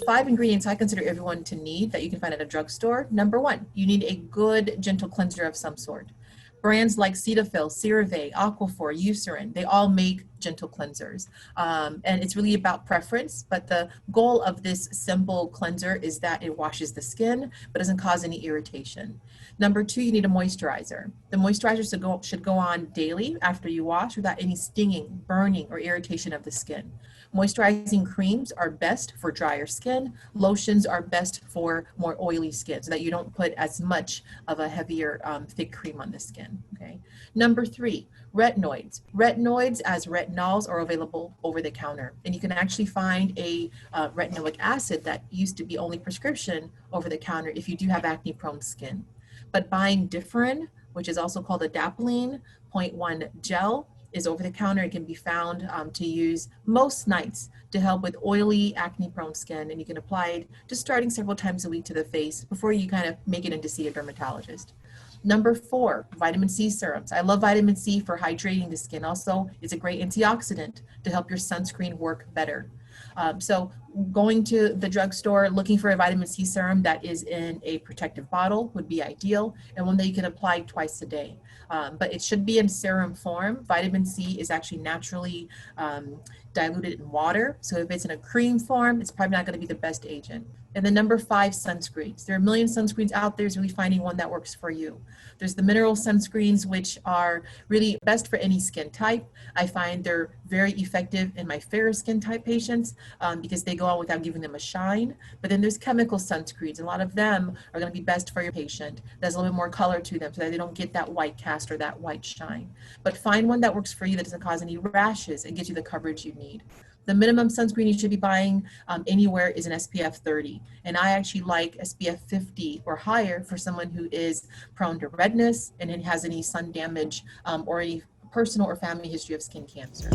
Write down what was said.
5 ingredients I consider everyone to need that you can find at a drugstore. Number 1, you need a good gentle cleanser of some sort. Brands like Cetaphil, CeraVe, Aquaphor, Eucerin, they all make gentle cleansers. And it's really about preference, but the goal of this simple cleanser is that it washes the skin, but doesn't cause any irritation. Number 2, you need a moisturizer. The moisturizer should go on daily after you wash without any stinging, burning, or irritation of the skin. Moisturizing creams are best for drier skin. Lotions are best for more oily skin so that you don't put as much of a heavier, thick cream on the skin. Okay. Number 3, retinoids. Retinoids as retinols are available over the counter. And you can actually find a retinoic acid that used to be only prescription over the counter if you do have acne prone skin. But buying Differin, which is also called adapalene 0.1 gel, is over the counter. It can be found to use most nights to help with oily, acne-prone skin, and you can apply it just starting several times a week to the face before you kind of make it in to see a dermatologist. Number 4, vitamin C serums. I love vitamin C for hydrating the skin. Also, it's a great antioxidant to help your sunscreen work better. So going to the drugstore, looking for a vitamin C serum that is in a protective bottle would be ideal, and one that you can apply twice a day. But it should be in serum form. Vitamin C is actually naturally diluted in water. So if it's in a cream form, it's probably not going to be the best agent. And then number 5, sunscreens. There are a million sunscreens out there. It's really finding one that works for you. There's the mineral sunscreens, which are really best for any skin type. I find they're very effective in my fairer skin type patients because they go on without giving them a shine. But then there's chemical sunscreens. A lot of them are going to be best for your patient. There's a little bit more color to them so that they don't get that white cast or that white shine. But find one that works for you that doesn't cause any rashes and gives you the coverage you need. The minimum sunscreen you should be buying anywhere is an SPF 30. And I actually like SPF 50 or higher for someone who is prone to redness and has any sun damage or any personal or family history of skin cancer.